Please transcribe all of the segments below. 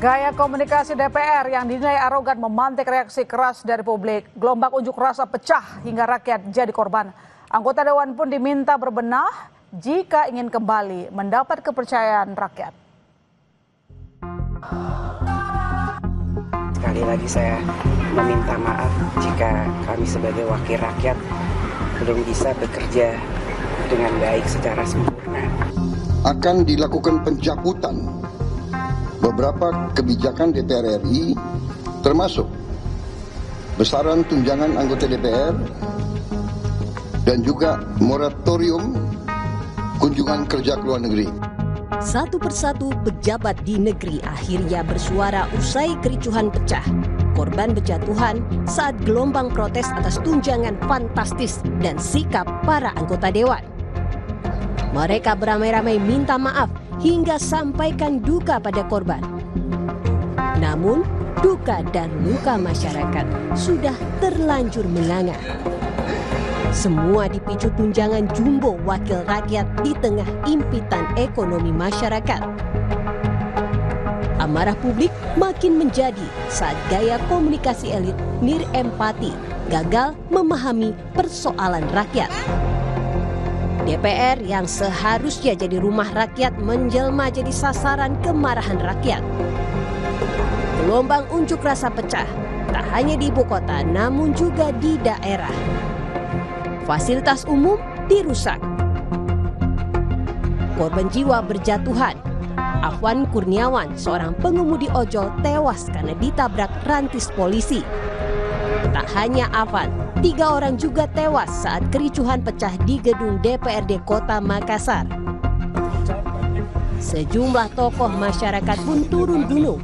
Gaya komunikasi DPR yang dinilai arogan memantik reaksi keras dari publik. Gelombang unjuk rasa pecah hingga rakyat jadi korban. Anggota Dewan pun diminta berbenah jika ingin kembali mendapat kepercayaan rakyat. Sekali lagi saya meminta maaf jika kami sebagai wakil rakyat belum bisa bekerja dengan baik secara sempurna. Akan dilakukan pencabutan beberapa kebijakan DPR RI, termasuk besaran tunjangan anggota DPR dan juga moratorium kunjungan kerja ke luar negeri. Satu persatu pejabat di negeri akhirnya bersuara usai kericuhan pecah. Korban berjatuhan saat gelombang protes atas tunjangan fantastis dan sikap para anggota dewan. Mereka beramai-ramai minta maaf hingga sampaikan duka pada korban. Namun, duka dan luka masyarakat sudah terlanjur menganga. Semua dipicu tunjangan jumbo wakil rakyat di tengah impitan ekonomi masyarakat. Amarah publik makin menjadi saat gaya komunikasi elit nirempati gagal memahami persoalan rakyat. DPR yang seharusnya jadi rumah rakyat menjelma jadi sasaran kemarahan rakyat. Gelombang unjuk rasa pecah, tak hanya di ibu kota namun juga di daerah. Fasilitas umum dirusak. Korban jiwa berjatuhan. Afwan Kurniawan, seorang pengemudi ojol tewas karena ditabrak rantis polisi. Tak hanya Afwan, 3 orang juga tewas saat kericuhan pecah di gedung DPRD Kota Makassar. Sejumlah tokoh masyarakat pun turun gunung.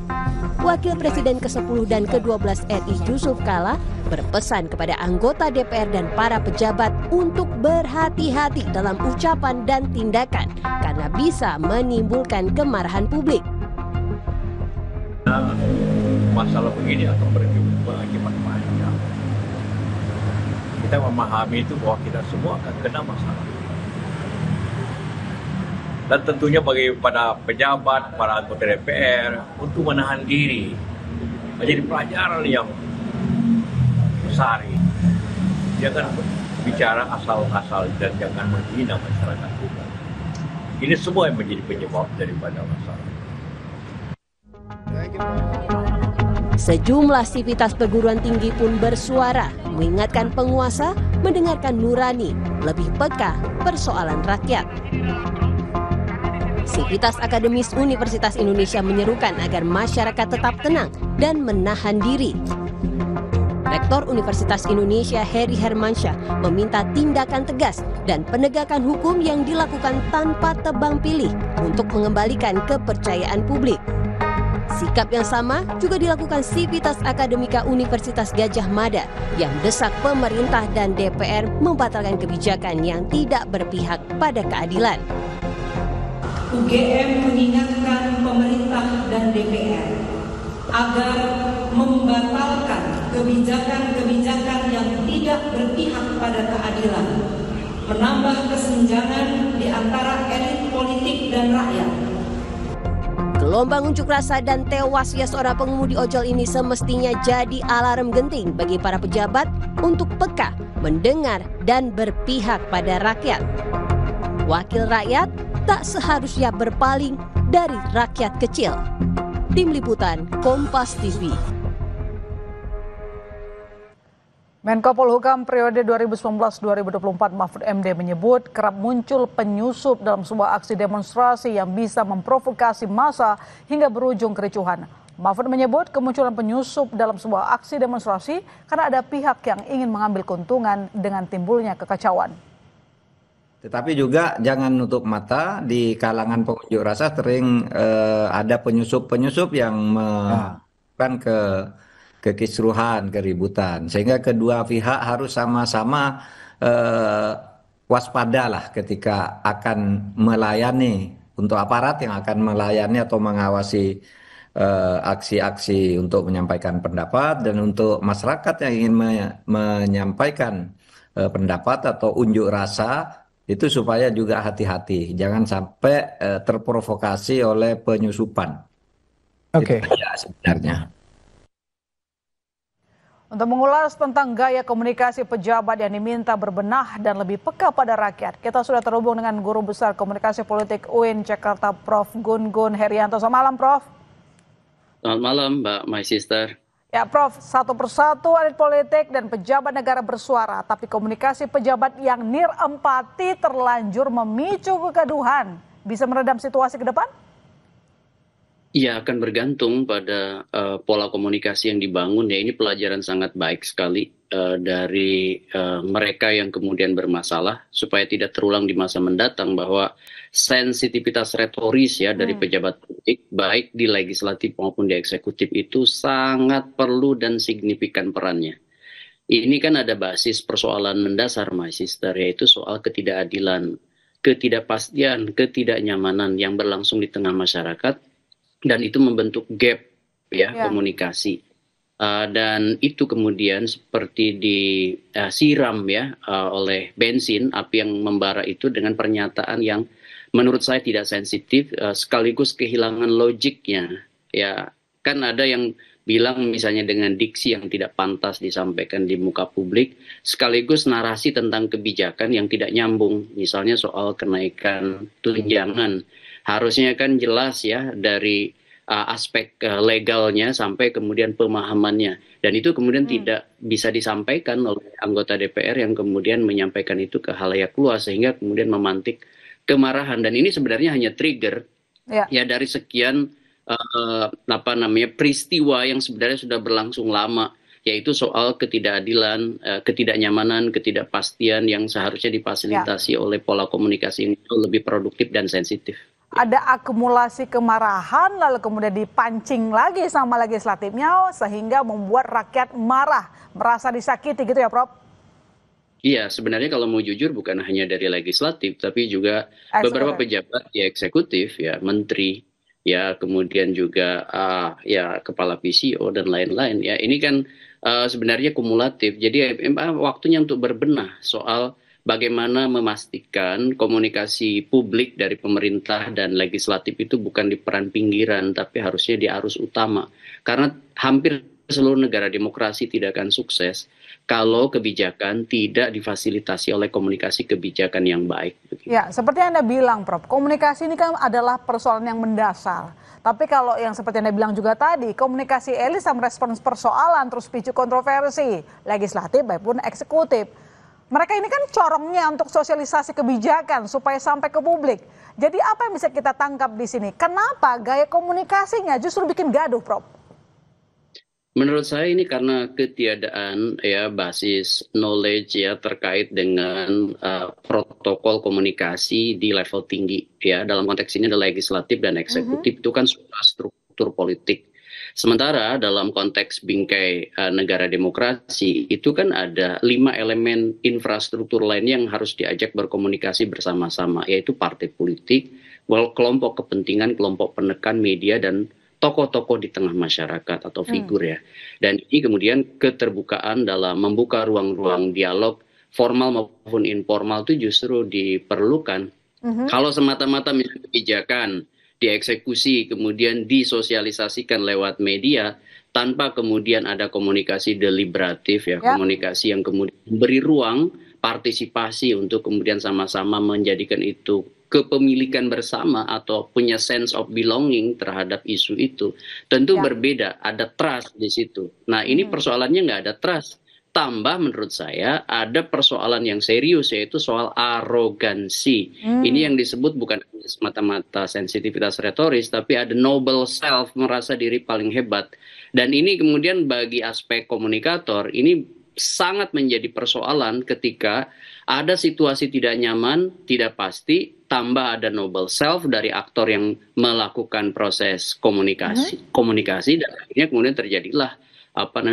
Wakil Presiden ke-10 dan ke-12 RI Yusuf Kala berpesan kepada anggota DPR dan para pejabat untuk berhati-hati dalam ucapan dan tindakan karena bisa menimbulkan kemarahan publik. Masalah begini akan berakibat panjang. Kita memahami itu bahwa kita semua akan kena masalah. Dan tentunya bagi pada pejabat, para anggota DPR untuk menahan diri menjadi pelajaran yang besar. Jangan bicara asal-asal dan jangan menghina masyarakat kita. Ini semua yang menjadi penyebab daripada masalah. Sejumlah sivitas perguruan tinggi pun bersuara mengingatkan penguasa mendengarkan nurani, lebih peka persoalan rakyat. Sivitas Akademis Universitas Indonesia menyerukan agar masyarakat tetap tenang dan menahan diri. Rektor Universitas Indonesia Heri Hermansyah meminta tindakan tegas dan penegakan hukum yang dilakukan tanpa tebang pilih untuk mengembalikan kepercayaan publik. Sikap yang sama juga dilakukan Sivitas Akademika Universitas Gadjah Mada yang desak pemerintah dan DPR membatalkan kebijakan yang tidak berpihak pada keadilan. UGM mengingatkan pemerintah dan DPR agar membatalkan kebijakan-kebijakan yang tidak berpihak pada keadilan, menambah kesenjangan di antara elit politik dan rakyat. Gelombang unjuk rasa dan tewasnya seorang pengemudi ojol ini semestinya jadi alarm genting bagi para pejabat untuk peka, mendengar, dan berpihak pada rakyat. Wakil rakyat tak seharusnya berpaling dari rakyat kecil. Tim Liputan Kompas TV. Menko Polhukam periode 2019-2024 Mahfud MD menyebut kerap muncul penyusup dalam sebuah aksi demonstrasi yang bisa memprovokasi massa hingga berujung kericuhan. Mahfud menyebut kemunculan penyusup dalam sebuah aksi demonstrasi karena ada pihak yang ingin mengambil keuntungan dengan timbulnya kekacauan. Tetapi juga jangan nutup mata, di kalangan pengunjuk rasa sering ada penyusup-penyusup yang melakukan kekisruhan, keributan. Sehingga kedua pihak harus sama-sama waspadalah ketika akan melayani, untuk aparat yang akan melayani atau mengawasi aksi-aksi untuk menyampaikan pendapat, dan untuk masyarakat yang ingin menyampaikan pendapat atau unjuk rasa, itu supaya juga hati-hati, jangan sampai terprovokasi oleh penyusupan. Itu saja sebenarnya. Untuk mengulas tentang gaya komunikasi pejabat yang diminta berbenah dan lebih peka pada rakyat, kita sudah terhubung dengan Guru Besar Komunikasi Politik UIN Jakarta, Prof. Gun Gun Herianto. Selamat malam, Prof. Selamat malam, Mbak My Sister. Ya, Prof, satu persatu elit politik dan pejabat negara bersuara, tapi komunikasi pejabat yang nirempati terlanjur memicu kegaduhan. Bisa meredam situasi ke depan? Iya, akan bergantung pada pola komunikasi yang dibangun. Ya, ini pelajaran sangat baik sekali dari mereka yang kemudian bermasalah, supaya tidak terulang di masa mendatang bahwa sensitivitas retoris ya dari pejabat politik, baik di legislatif maupun di eksekutif, itu sangat perlu dan signifikan perannya. Ini kan ada basis persoalan mendasar, My Sister, yaitu soal ketidakadilan, ketidakpastian, ketidaknyamanan yang berlangsung di tengah masyarakat. Dan itu membentuk gap ya komunikasi, dan itu kemudian seperti disiram ya oleh bensin, api yang membara itu dengan pernyataan yang menurut saya tidak sensitif, sekaligus kehilangan logiknya. Ya kan ada yang bilang misalnya dengan diksi yang tidak pantas disampaikan di muka publik, sekaligus narasi tentang kebijakan yang tidak nyambung, misalnya soal kenaikan tunjangan. Harusnya kan jelas ya dari aspek legalnya sampai kemudian pemahamannya. Dan itu kemudian tidak bisa disampaikan oleh anggota DPR yang kemudian menyampaikan itu ke khalayak luas, sehingga kemudian memantik kemarahan. Dan ini sebenarnya hanya trigger ya dari sekian peristiwa yang sebenarnya sudah berlangsung lama, yaitu soal ketidakadilan, ketidaknyamanan, ketidakpastian yang seharusnya difasilitasi oleh pola komunikasi ini lebih produktif dan sensitif. Ada akumulasi kemarahan lalu kemudian dipancing lagi sama legislatifnya sehingga membuat rakyat marah, merasa disakiti gitu ya, Prof? Iya, sebenarnya kalau mau jujur bukan hanya dari legislatif tapi juga beberapa pejabat ya eksekutif ya, menteri ya, kemudian juga ya kepala PCO dan lain-lain ya. Ini kan sebenarnya kumulatif. Jadi waktunya untuk berbenah soal bagaimana memastikan komunikasi publik dari pemerintah dan legislatif itu bukan di peran pinggiran, tapi harusnya di arus utama. Karena hampir seluruh negara demokrasi tidak akan sukses kalau kebijakan tidak difasilitasi oleh komunikasi kebijakan yang baik. Ya, seperti yang Anda bilang, Prof, komunikasi ini kan adalah persoalan yang mendasar. Tapi kalau yang seperti Anda bilang juga tadi, komunikasi elit sama respons persoalan terus picu kontroversi, legislatif maupun eksekutif. Mereka ini kan corongnya untuk sosialisasi kebijakan supaya sampai ke publik. Jadi apa yang bisa kita tangkap di sini? Kenapa gaya komunikasinya justru bikin gaduh, Prof? Menurut saya ini karena ketiadaan ya basis knowledge ya terkait dengan protokol komunikasi di level tinggi ya. Dalam konteks ini ada legislatif dan eksekutif, itu kan sudah struktur politik. Sementara dalam konteks bingkai negara demokrasi itu kan ada 5 elemen infrastruktur lain yang harus diajak berkomunikasi bersama-sama, yaitu partai politik, kelompok kepentingan, kelompok penekan, media, dan tokoh-tokoh di tengah masyarakat atau figur ya. Dan ini kemudian keterbukaan dalam membuka ruang-ruang dialog formal maupun informal itu justru diperlukan. Kalau semata-mata misalnya kebijakan dieksekusi kemudian disosialisasikan lewat media tanpa kemudian ada komunikasi deliberatif ya, komunikasi yang kemudian beri ruang partisipasi untuk kemudian sama-sama menjadikan itu kepemilikan bersama atau punya sense of belonging terhadap isu itu, tentu berbeda, ada trust di situ. Nah ini persoalannya nggak ada trust. Tambah menurut saya ada persoalan yang serius, yaitu soal arogansi. Ini yang disebut bukan semata-mata sensitivitas retoris, tapi ada noble self, merasa diri paling hebat. Dan ini kemudian bagi aspek komunikator, ini sangat menjadi persoalan ketika ada situasi tidak nyaman, tidak pasti, tambah ada noble self dari aktor yang melakukan proses komunikasi, dan akhirnya kemudian terjadilah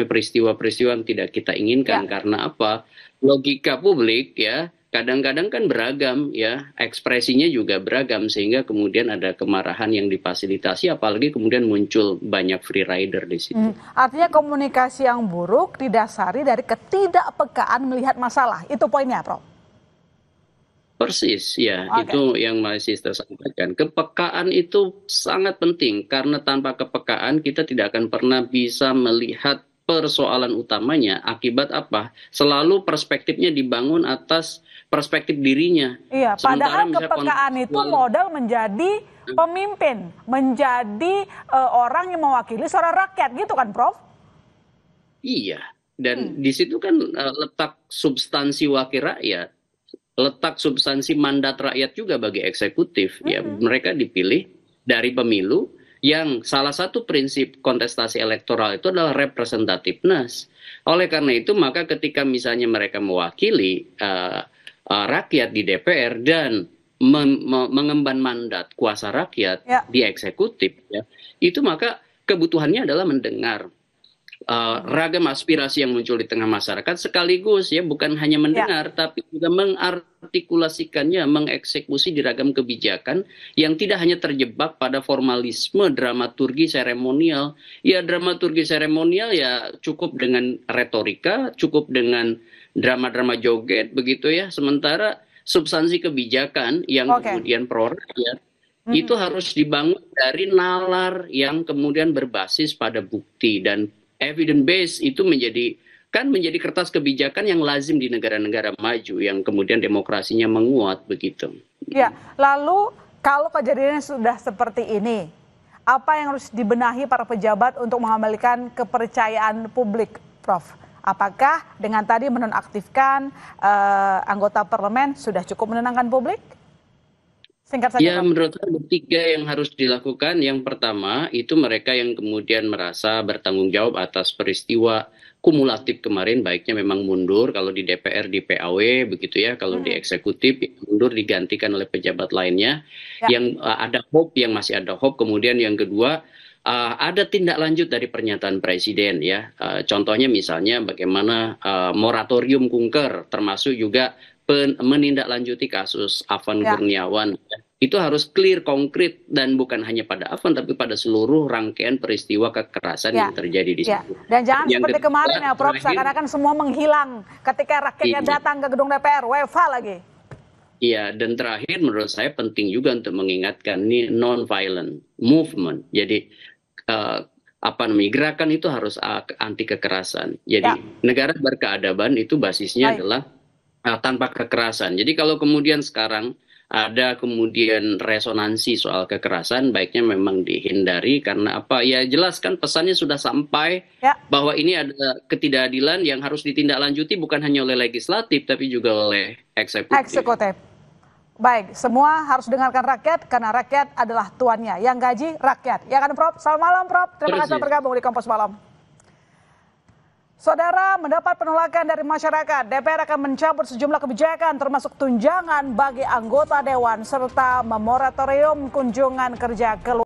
peristiwa-peristiwa yang tidak kita inginkan. Karena apa? Logika publik ya kadang-kadang kan beragam ya, ekspresinya juga beragam, sehingga kemudian ada kemarahan yang difasilitasi, apalagi kemudian muncul banyak free rider di situ. Artinya komunikasi yang buruk didasari dari ketidakpekaan melihat masalah. Itu poinnya, Prof. Persis, ya, Oke. itu yang masih tersampaikan. Kepekaan itu sangat penting karena tanpa kepekaan kita tidak akan pernah bisa melihat persoalan utamanya. Akibat apa? Selalu perspektifnya dibangun atas perspektif dirinya. Iya, Sementara padahal misalnya kepekaan itu kontekstual- modal menjadi pemimpin, menjadi orang yang mewakili suara rakyat, gitu kan, Prof? Iya, dan di situ kan letak substansi wakil rakyat, letak substansi mandat rakyat juga bagi eksekutif. Ya, mereka dipilih dari pemilu yang salah satu prinsip kontestasi elektoral itu adalah representativeness. Oleh karena itu, maka ketika misalnya mereka mewakili rakyat di DPR dan mengemban mandat kuasa rakyat di eksekutif, ya, itu maka kebutuhannya adalah mendengar ragam aspirasi yang muncul di tengah masyarakat, sekaligus ya bukan hanya mendengar tapi juga mengartikulasikannya, mengeksekusi di ragam kebijakan yang tidak hanya terjebak pada formalisme dramaturgi seremonial. Ya, dramaturgi seremonial ya cukup dengan retorika, cukup dengan drama-drama joget begitu ya. Sementara substansi kebijakan yang kemudian pro rakyat itu harus dibangun dari nalar yang kemudian berbasis pada bukti, dan evidence base itu menjadi kertas kebijakan yang lazim di negara-negara maju yang kemudian demokrasinya menguat begitu. Ya, lalu kalau kejadiannya sudah seperti ini, apa yang harus dibenahi para pejabat untuk mengembalikan kepercayaan publik, Prof? Apakah dengan tadi menonaktifkan anggota parlemen sudah cukup menenangkan publik? Singkat saja, Ya, Prof. menurut saya bertiga yang harus dilakukan. Yang pertama, itu mereka yang kemudian merasa bertanggung jawab atas peristiwa kumulatif kemarin, baiknya memang mundur kalau di DPR, di PAW, begitu ya. Kalau di eksekutif, mundur digantikan oleh pejabat lainnya. Yang ada hope, yang masih ada hope. Kemudian yang kedua, ada tindak lanjut dari pernyataan Presiden ya. Contohnya misalnya bagaimana moratorium kunker, termasuk juga menindaklanjuti kasus Afan Kurniawan. Itu harus clear, konkret, dan bukan hanya pada Afan tapi pada seluruh rangkaian peristiwa kekerasan yang terjadi di situ. Dan jangan Yang seperti kedua, kemarin ya, Prof, seakan-akan semua menghilang ketika rakyatnya datang ke gedung DPR, WFH lagi. Iya, dan terakhir menurut saya penting juga untuk mengingatkan ini non-violent movement. Jadi gerakan itu harus anti kekerasan. Jadi negara berkeadaban itu basisnya adalah tanpa kekerasan. Jadi kalau kemudian sekarang ada kemudian resonansi soal kekerasan, baiknya memang dihindari karena apa? Ya jelas kan pesannya sudah sampai bahwa ini ada ketidakadilan yang harus ditindaklanjuti bukan hanya oleh legislatif tapi juga oleh eksekutif. Baik, semua harus dengarkan rakyat karena rakyat adalah tuannya. Yang gaji rakyat. Ya kan, Prof? Selamat malam, Prof. Terima kasih bergabung di Kompas Malam. Saudara, mendapat penolakan dari masyarakat, DPR akan mencabut sejumlah kebijakan termasuk tunjangan bagi anggota dewan serta memoratorium kunjungan kerja keluar.